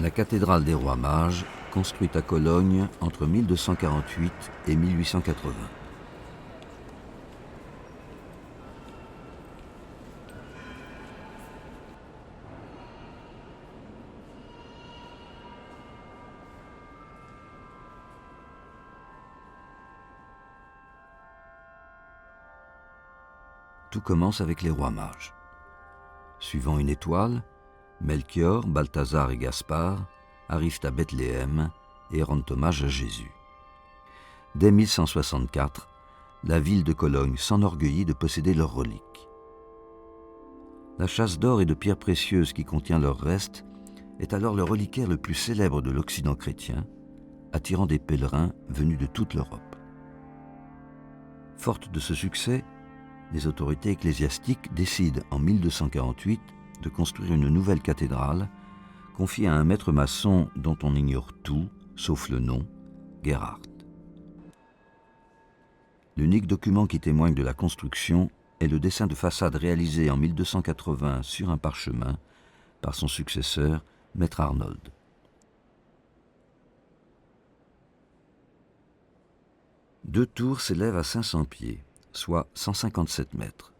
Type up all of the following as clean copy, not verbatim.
La cathédrale des Rois Mages, construite à Cologne entre 1248 et 1880. Tout commence avec les Rois Mages. Suivant une étoile, Melchior, Balthazar et Gaspard arrivent à Bethléem et rendent hommage à Jésus. Dès 1164, la ville de Cologne s'enorgueillit de posséder leurs reliques. La châsse d'or et de pierres précieuses qui contient leurs restes est alors le reliquaire le plus célèbre de l'Occident chrétien, attirant des pèlerins venus de toute l'Europe. Fortes de ce succès, les autorités ecclésiastiques décident en 1248 de construire une nouvelle cathédrale confiée à un maître maçon dont on ignore tout, sauf le nom, Gerhard. L'unique document qui témoigne de la construction est le dessin de façade réalisé en 1280 sur un parchemin par son successeur, Maître Arnold. Deux tours s'élèvent à 500 pieds, soit 157 mètres,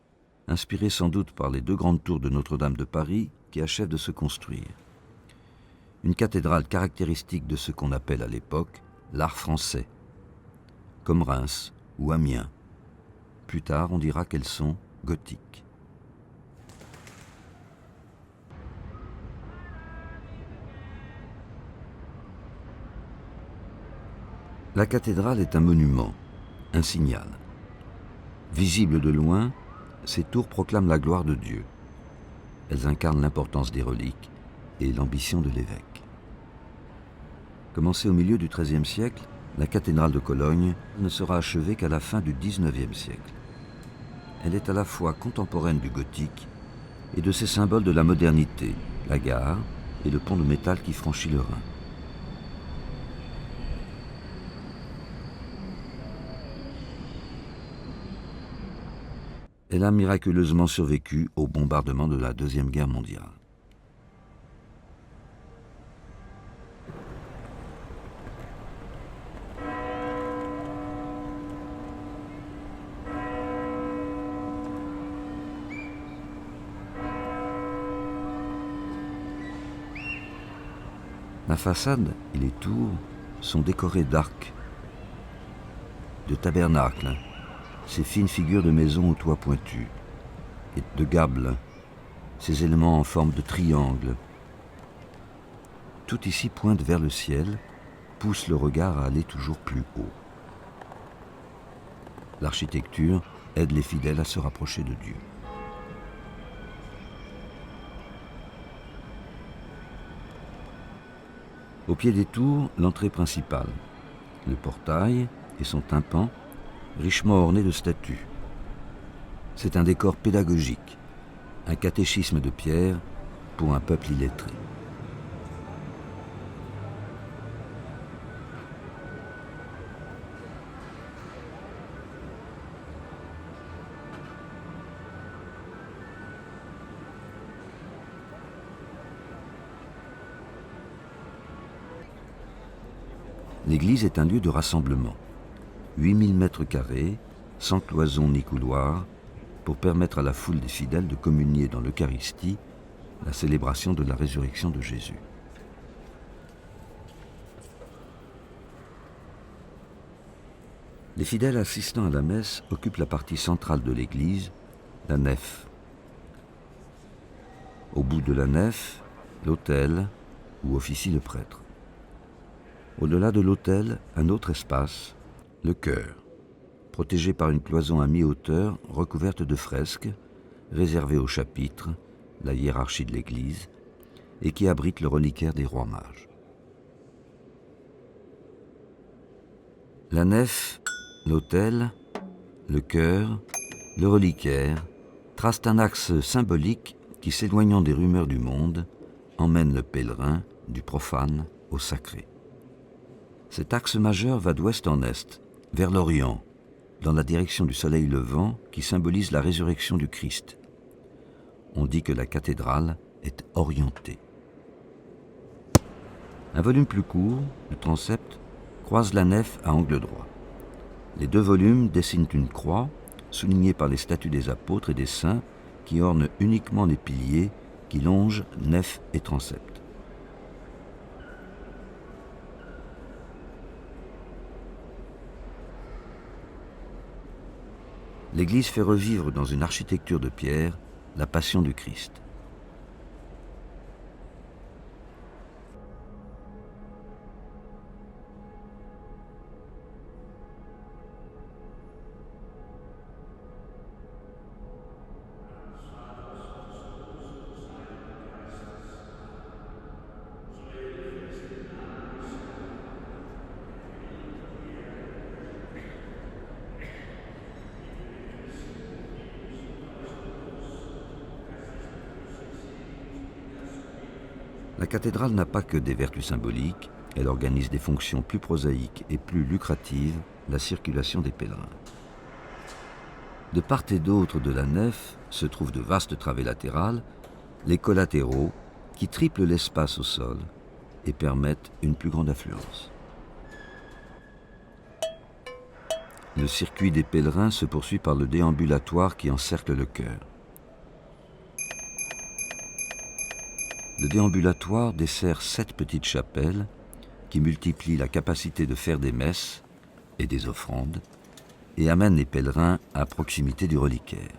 inspirées sans doute par les deux grandes tours de Notre-Dame de Paris qui achèvent de se construire. Une cathédrale caractéristique de ce qu'on appelle à l'époque l'art français, comme Reims ou Amiens. Plus tard, on dira qu'elles sont gothiques. La cathédrale est un monument, un signal. Visibles de loin, ces tours proclament la gloire de Dieu. Elles incarnent l'importance des reliques et l'ambition de l'évêque. Commencée au milieu du XIIIe siècle, la cathédrale de Cologne ne sera achevée qu'à la fin du XIXe siècle. Elle est à la fois contemporaine du gothique et de ses symboles de la modernité, la gare et le pont de métal qui franchit le Rhin. Elle a miraculeusement survécu au bombardement de la Deuxième Guerre mondiale. La façade et les tours sont décorées d'arcs, de tabernacles, ces fines figures de maisons aux toits pointus, et de gables, ces éléments en forme de triangle. Tout ici pointe vers le ciel, pousse le regard à aller toujours plus haut. L'architecture aide les fidèles à se rapprocher de Dieu. Au pied des tours, l'entrée principale, le portail et son tympan, richement orné de statues. C'est un décor pédagogique, un catéchisme de pierre pour un peuple illettré. L'église est un lieu de rassemblement. 8000 mètres carrés, sans cloisons ni couloirs, pour permettre à la foule des fidèles de communier dans l'Eucharistie, la célébration de la résurrection de Jésus. Les fidèles assistant à la messe occupent la partie centrale de l'église, la nef. Au bout de la nef, l'autel, où officie le prêtre. Au-delà de l'autel, un autre espace, le chœur, protégé par une cloison à mi-hauteur recouverte de fresques, réservée au chapitre, la hiérarchie de l'Église, et qui abrite le reliquaire des Rois Mages. La nef, l'autel, le chœur, le reliquaire tracent un axe symbolique qui, s'éloignant des rumeurs du monde, emmène le pèlerin du profane au sacré. Cet axe majeur va d'ouest en est, vers l'Orient, dans la direction du soleil levant qui symbolise la résurrection du Christ. On dit que la cathédrale est orientée. Un volume plus court, le transept, croise la nef à angle droit. Les deux volumes dessinent une croix, soulignée par les statues des apôtres et des saints qui ornent uniquement les piliers qui longent nef et transept. L'Église fait revivre dans une architecture de pierre la Passion du Christ. La cathédrale n'a pas que des vertus symboliques, elle organise des fonctions plus prosaïques et plus lucratives, la circulation des pèlerins. De part et d'autre de la nef se trouvent de vastes travées latérales, les collatéraux, qui triplent l'espace au sol et permettent une plus grande affluence. Le circuit des pèlerins se poursuit par le déambulatoire qui encercle le chœur. Le déambulatoire dessert 7 petites chapelles qui multiplient la capacité de faire des messes et des offrandes et amènent les pèlerins à proximité du reliquaire.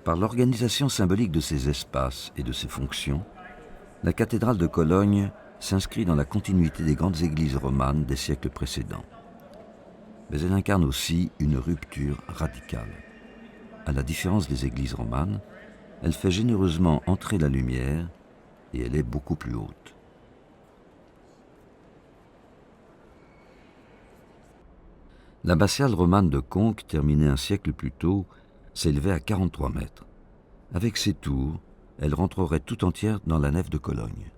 Par l'organisation symbolique de ses espaces et de ses fonctions, la cathédrale de Cologne s'inscrit dans la continuité des grandes églises romanes des siècles précédents. Mais elle incarne aussi une rupture radicale. À la différence des églises romanes, elle fait généreusement entrer la lumière et elle est beaucoup plus haute. L'abbatiale romane de Conques, terminée un siècle plus tôt, s'élevait à 43 mètres. Avec ses tours, elle rentrerait tout entière dans la nef de Cologne.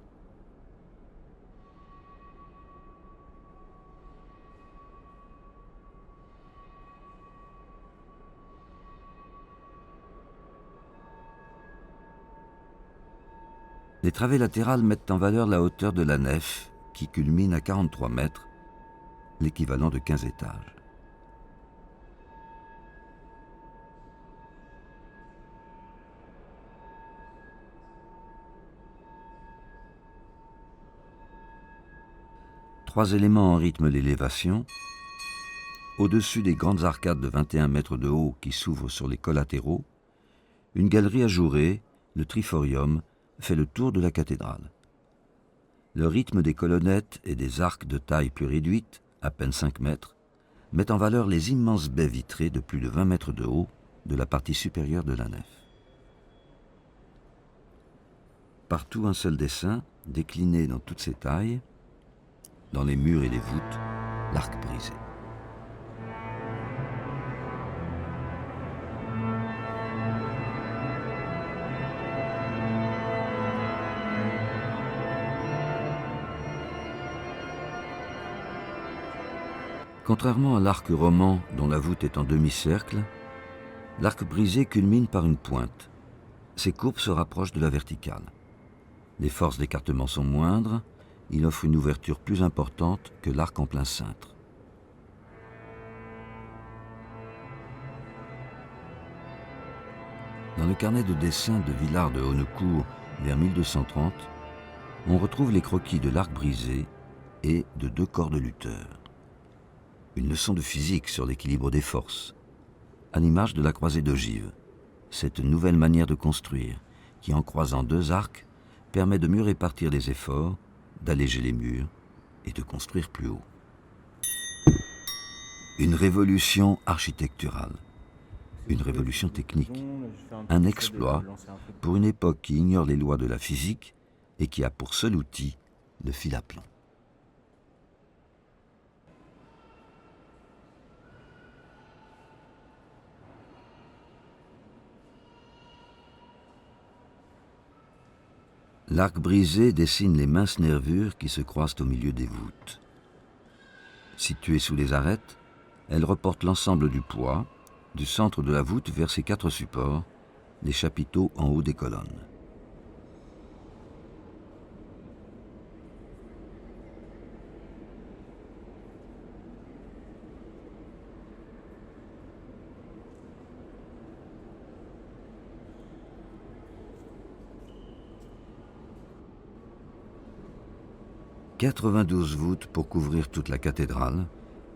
Les travées latérales mettent en valeur la hauteur de la nef, qui culmine à 43 mètres, l'équivalent de 15 étages. Trois éléments en rythment l'élévation. Au-dessus des grandes arcades de 21 mètres de haut qui s'ouvrent sur les collatéraux, une galerie ajourée, le triforium, fait le tour de la cathédrale. Le rythme des colonnettes et des arcs de taille plus réduite, à peine 5 mètres, met en valeur les immenses baies vitrées de plus de 20 mètres de haut de la partie supérieure de la nef. Partout un seul dessin, décliné dans toutes ses tailles, dans les murs et les voûtes, l'arc brisé. Contrairement à l'arc roman dont la voûte est en demi-cercle, l'arc brisé culmine par une pointe. Ses courbes se rapprochent de la verticale. Les forces d'écartement sont moindres, il offre une ouverture plus importante que l'arc en plein cintre. Dans le carnet de dessin de Villard de Honnecourt vers 1230, on retrouve les croquis de l'arc brisé et de 2 corps de lutteurs. Une leçon de physique sur l'équilibre des forces, à l'image de la croisée d'ogive, cette nouvelle manière de construire qui, en croisant 2 arcs, permet de mieux répartir les efforts, d'alléger les murs et de construire plus haut. Une révolution architecturale, une révolution technique, un exploit pour une époque qui ignore les lois de la physique et qui a pour seul outil le fil à plomb. L'arc brisé dessine les minces nervures qui se croisent au milieu des voûtes. Située sous les arêtes, elle reporte l'ensemble du poids, Du centre de la voûte vers ses 4 supports, les chapiteaux en haut des colonnes. « 92 voûtes pour couvrir toute la cathédrale,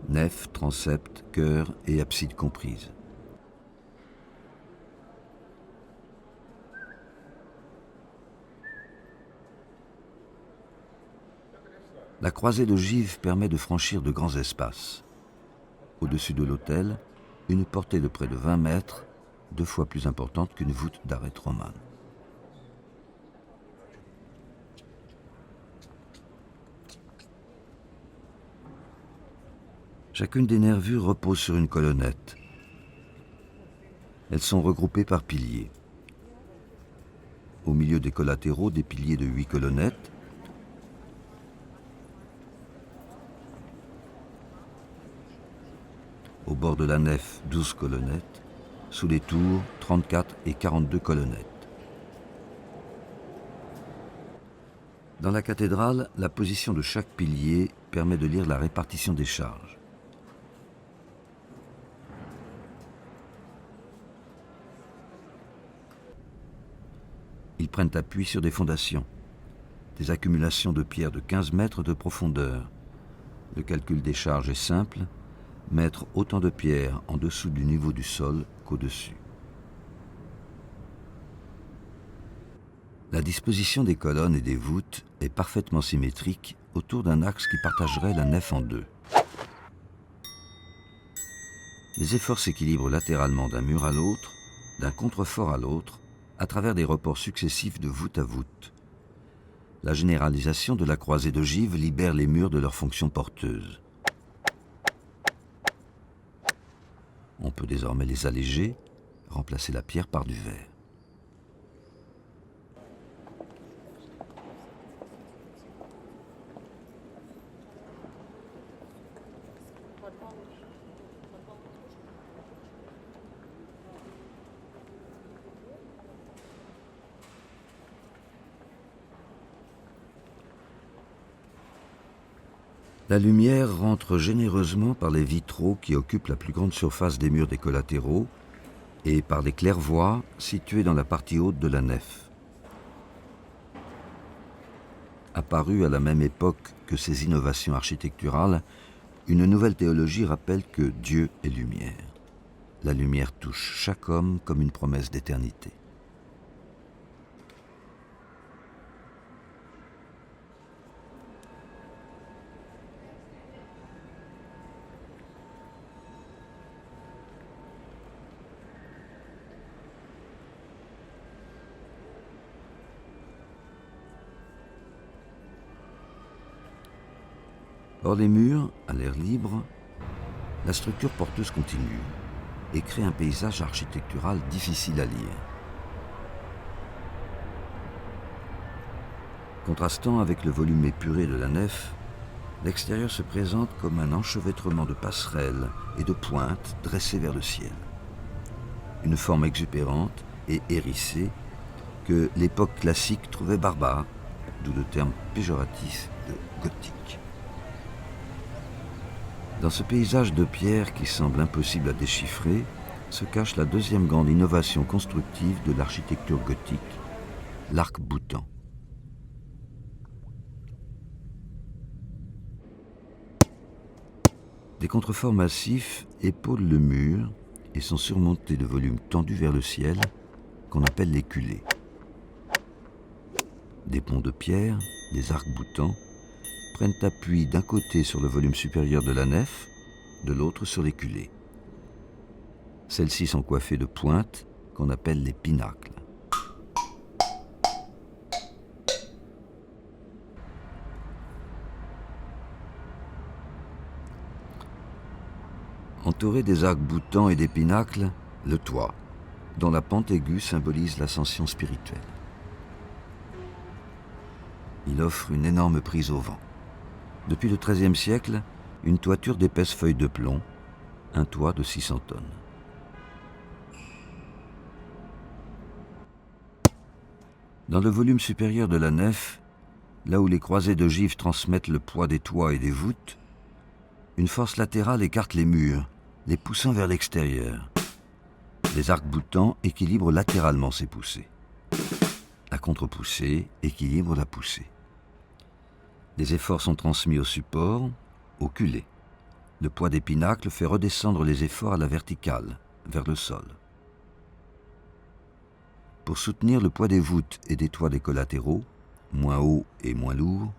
nef, transept, chœur et abside comprises. La croisée d'ogives permet de franchir de grands espaces. Au-dessus de l'autel, une portée de près de 20 mètres, 2 fois plus importante qu'une voûte d'arête romane. Chacune des nervures repose sur une colonnette. Elles sont regroupées par piliers. Au milieu des collatéraux, des piliers de 8 colonnettes. Au bord de la nef, 12 colonnettes. Sous les tours, 34 et 42 colonnettes. Dans la cathédrale, la position de chaque pilier permet de lire la répartition des charges. Ils prennent appui sur des fondations, des accumulations de pierres de 15 mètres de profondeur. Le calcul des charges est simple, mettre autant de pierres en dessous du niveau du sol qu'au-dessus. La disposition des colonnes et des voûtes est parfaitement symétrique autour d'un axe qui partagerait la nef en deux. Les efforts s'équilibrent latéralement d'un mur à l'autre, d'un contrefort à l'autre, à travers des reports successifs de voûte à voûte. La généralisation de la croisée d'ogives libère les murs de leur fonction porteuse. On peut désormais les alléger, remplacer la pierre par du verre. La lumière rentre généreusement par les vitraux qui occupent la plus grande surface des murs des collatéraux et par les claire-voies situées dans la partie haute de la nef. Apparue à la même époque que ces innovations architecturales, une nouvelle théologie rappelle que Dieu est lumière. La lumière touche chaque homme comme une promesse d'éternité. Hors les murs, à l'air libre, la structure porteuse continue et crée un paysage architectural difficile à lire. Contrastant avec le volume épuré de la nef, l'extérieur se présente comme un enchevêtrement de passerelles et de pointes dressées vers le ciel. Une forme exubérante et hérissée que l'époque classique trouvait barbare, d'où le terme péjoratif de gothique. Dans ce paysage de pierre qui semble impossible à déchiffrer, se cache la deuxième grande innovation constructive de l'architecture gothique, l'arc-boutant. Des contreforts massifs épaulent le mur et sont surmontés de volumes tendus vers le ciel qu'on appelle les culées. Des ponts de pierre, des arcs-boutants, prennent appui d'un côté sur le volume supérieur de la nef, de l'autre sur les culées. Celles-ci sont coiffées de pointes qu'on appelle les pinacles. Entouré des arcs-boutants et des pinacles, le toit, dont la pente aiguë symbolise l'ascension spirituelle. Il offre une énorme prise au vent. Depuis le XIIIe siècle, une toiture d'épaisses feuilles de plomb, un toit de 600 tonnes. Dans le volume supérieur de la nef, là où les croisées d'ogives transmettent le poids des toits et des voûtes, une force latérale écarte les murs, les poussant vers l'extérieur. Les arcs-boutants équilibrent latéralement ces poussées. La contre-poussée équilibre la poussée. Les efforts sont transmis au support, au culé. Le poids des pinacles fait redescendre les efforts à la verticale, vers le sol. Pour soutenir le poids des voûtes et des toits des collatéraux, moins hauts et moins lourds,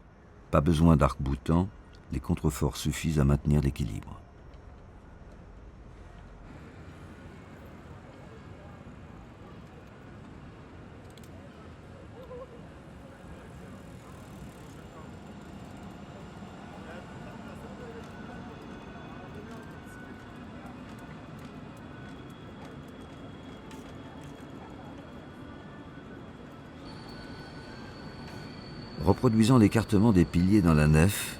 pas besoin d'arc-boutants, les contreforts suffisent à maintenir l'équilibre. Reproduisant l'écartement des piliers dans la nef,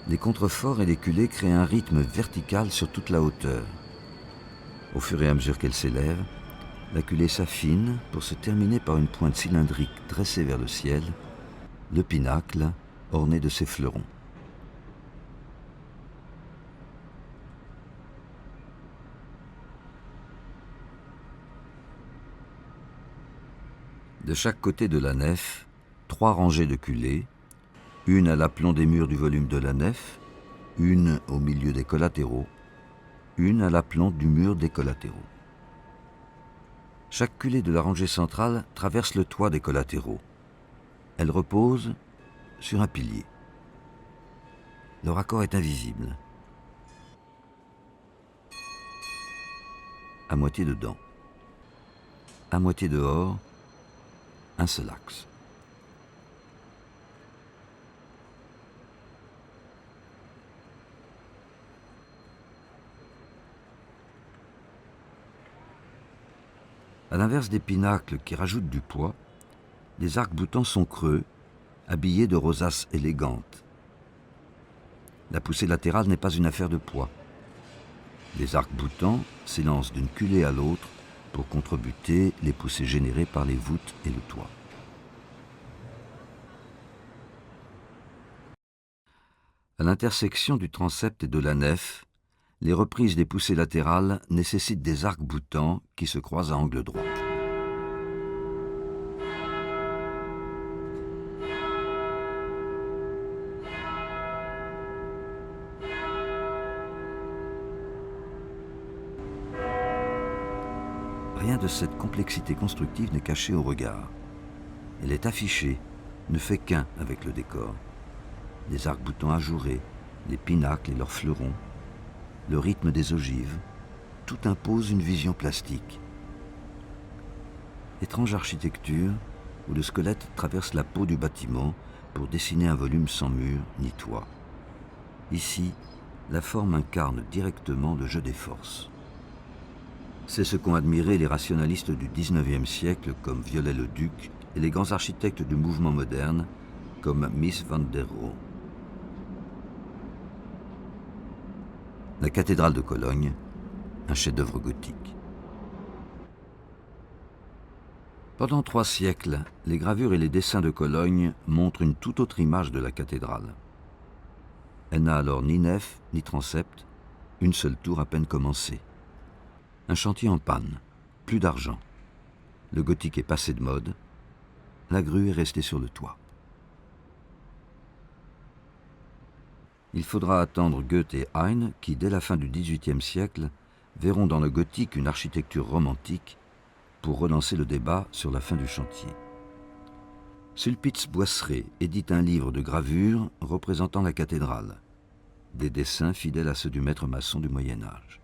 les contreforts et les culées créent un rythme vertical sur toute la hauteur. Au fur et à mesure qu'elle s'élève, la culée s'affine pour se terminer par une pointe cylindrique dressée vers le ciel, le pinacle orné de ses fleurons. De chaque côté de la nef, 3 rangées de culées, une à l'aplomb des murs du volume de la nef, une au milieu des collatéraux, une à l'aplomb du mur des collatéraux. Chaque culée de la rangée centrale traverse le toit des collatéraux. Elle repose sur un pilier. Le raccord est invisible. À moitié dedans. À moitié dehors, un seul axe. À l'inverse des pinacles qui rajoutent du poids, les arcs-boutants sont creux, habillés de rosaces élégantes. La poussée latérale n'est pas une affaire de poids. Les arcs-boutants s'élancent d'une culée à l'autre pour contrebuter les poussées générées par les voûtes et le toit. À l'intersection du transept et de la nef, les reprises des poussées latérales nécessitent des arcs-boutants qui se croisent à angle droit. Rien de cette complexité constructive n'est caché au regard. Elle est affichée, ne fait qu'un avec le décor. Les arcs-boutants ajourés, les pinacles et leurs fleurons, le rythme des ogives, tout impose une vision plastique. Étrange architecture où le squelette traverse la peau du bâtiment pour dessiner un volume sans mur ni toit. Ici, la forme incarne directement le jeu des forces. C'est ce qu'ont admiré les rationalistes du XIXe siècle comme Viollet-le-Duc et les grands architectes du mouvement moderne comme Mies van der Rohe. La cathédrale de Cologne, un chef-d'œuvre gothique. Pendant 3 siècles, les gravures et les dessins de Cologne montrent une toute autre image de la cathédrale. Elle n'a alors ni nef, ni transept, une seule tour à peine commencée. Un chantier en panne, plus d'argent. Le gothique est passé de mode, la grue est restée sur le toit. Il faudra attendre Goethe et Heine qui, dès la fin du XVIIIe siècle, verront dans le gothique une architecture romantique pour relancer le débat sur la fin du chantier. Sulpitz-Boisseret édite un livre de gravures représentant la cathédrale, des dessins fidèles à ceux du maître maçon du Moyen-Âge.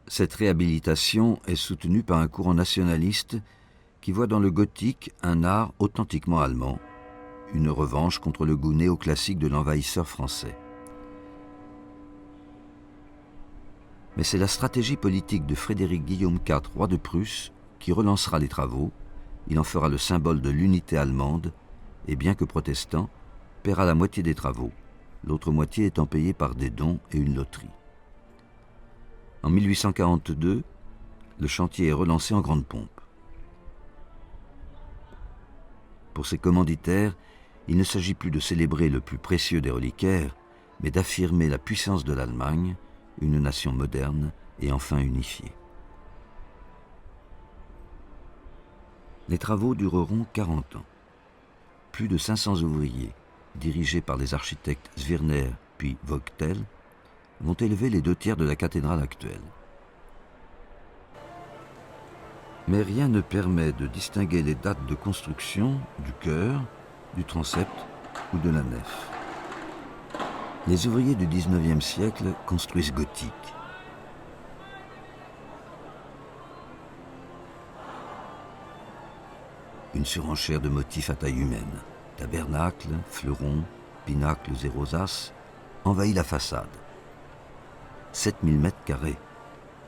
Cette réhabilitation est soutenue par un courant nationaliste qui voit dans le gothique un art authentiquement allemand, une revanche contre le goût néoclassique de l'envahisseur français. Mais c'est la stratégie politique de Frédéric Guillaume IV, roi de Prusse, qui relancera les travaux. Il en fera le symbole de l'unité allemande et, bien que protestant, paiera la moitié des travaux, l'autre moitié étant payée par des dons et une loterie. En 1842, le chantier est relancé en grande pompe. Pour ses commanditaires, il ne s'agit plus de célébrer le plus précieux des reliquaires, mais d'affirmer la puissance de l'Allemagne, une nation moderne et enfin unifiée. Les travaux dureront 40 ans. Plus de 500 ouvriers, dirigés par les architectes Zwirner puis Vogtel, vont élever les 2/3 de la cathédrale actuelle. Mais rien ne permet de distinguer les dates de construction du chœur, du transept ou de la nef. Les ouvriers du XIXe siècle construisent gothique. Une surenchère de motifs à taille humaine, tabernacles, fleurons, pinacles et rosaces, envahit la façade. 7000 mètres carrés,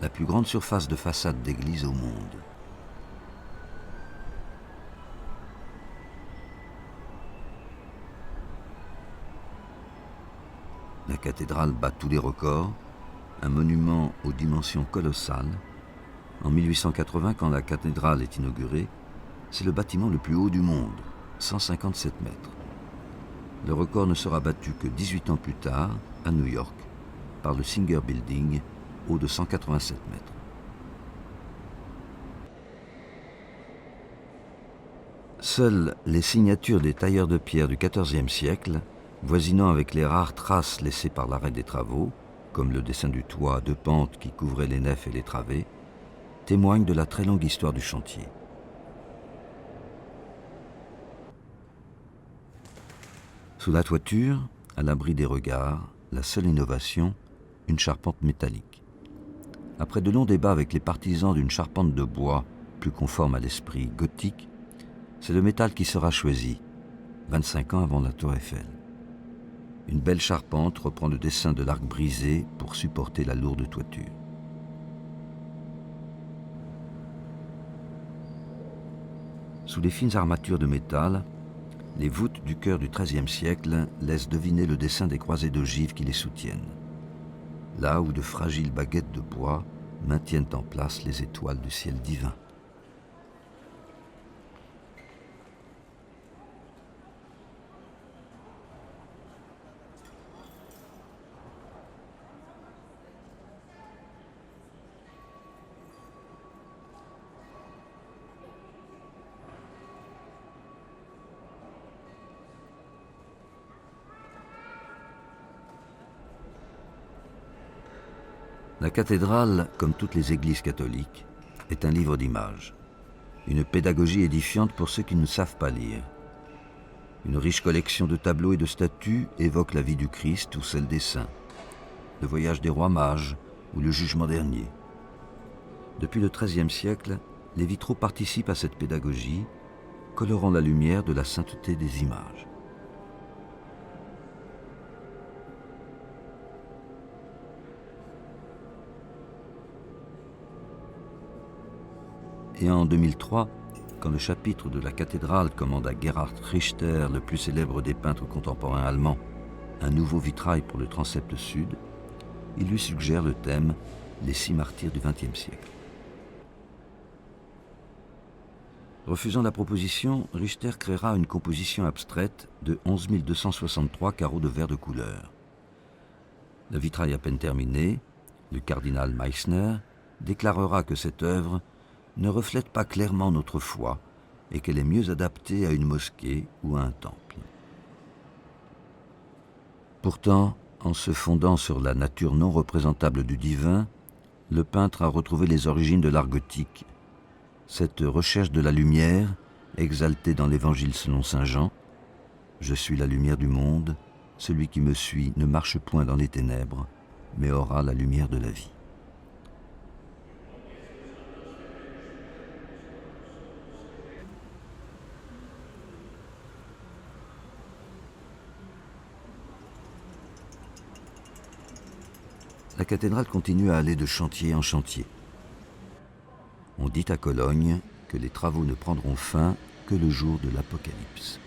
la plus grande surface de façade d'église au monde. La cathédrale bat tous les records, un monument aux dimensions colossales. En 1880, quand la cathédrale est inaugurée, c'est le bâtiment le plus haut du monde, 157 mètres. Le record ne sera battu que 18 ans plus tard, à New York, par le Singer Building, haut de 187 mètres. Seules les signatures des tailleurs de pierre du XIVe siècle, voisinant avec les rares traces laissées par l'arrêt des travaux, comme le dessin du toit à 2 pentes qui couvrait les nefs et les travées, témoignent de la très longue histoire du chantier. Sous la toiture, à l'abri des regards, la seule innovation, une charpente métallique. Après de longs débats avec les partisans d'une charpente de bois plus conforme à l'esprit gothique, c'est le métal qui sera choisi, 25 ans avant la tour Eiffel. Une belle charpente reprend le dessin de l'arc brisé pour supporter la lourde toiture. Sous les fines armatures de métal, les voûtes du chœur du XIIIe siècle laissent deviner le dessin des croisées d'ogives qui les soutiennent, là où de fragiles baguettes de bois maintiennent en place les étoiles du ciel divin. La cathédrale, comme toutes les églises catholiques, est un livre d'images, une pédagogie édifiante pour ceux qui ne savent pas lire. Une riche collection de tableaux et de statues évoque la vie du Christ ou celle des saints, le voyage des rois mages ou le jugement dernier. Depuis le XIIIe siècle, les vitraux participent à cette pédagogie, colorant la lumière de la sainteté des images. Et en 2003, quand le chapitre de la cathédrale commande à Gerhard Richter, le plus célèbre des peintres contemporains allemands, un nouveau vitrail pour le transept sud, il lui suggère le thème « Les 6 martyrs du XXe siècle ». Refusant la proposition, Richter créera une composition abstraite de 11 263 carreaux de verre de couleur. Le vitrail à peine terminé, le cardinal Meissner déclarera que cette œuvre ne reflète pas clairement notre foi et qu'elle est mieux adaptée à une mosquée ou à un temple. Pourtant, en se fondant sur la nature non représentable du divin, le peintre a retrouvé les origines de l'art gothique. Cette recherche de la lumière, exaltée dans l'Évangile selon saint Jean, « Je suis la lumière du monde, celui qui me suit ne marche point dans les ténèbres, mais aura la lumière de la vie. » La cathédrale continue à aller de chantier en chantier. On dit à Cologne que les travaux ne prendront fin que le jour de l'Apocalypse.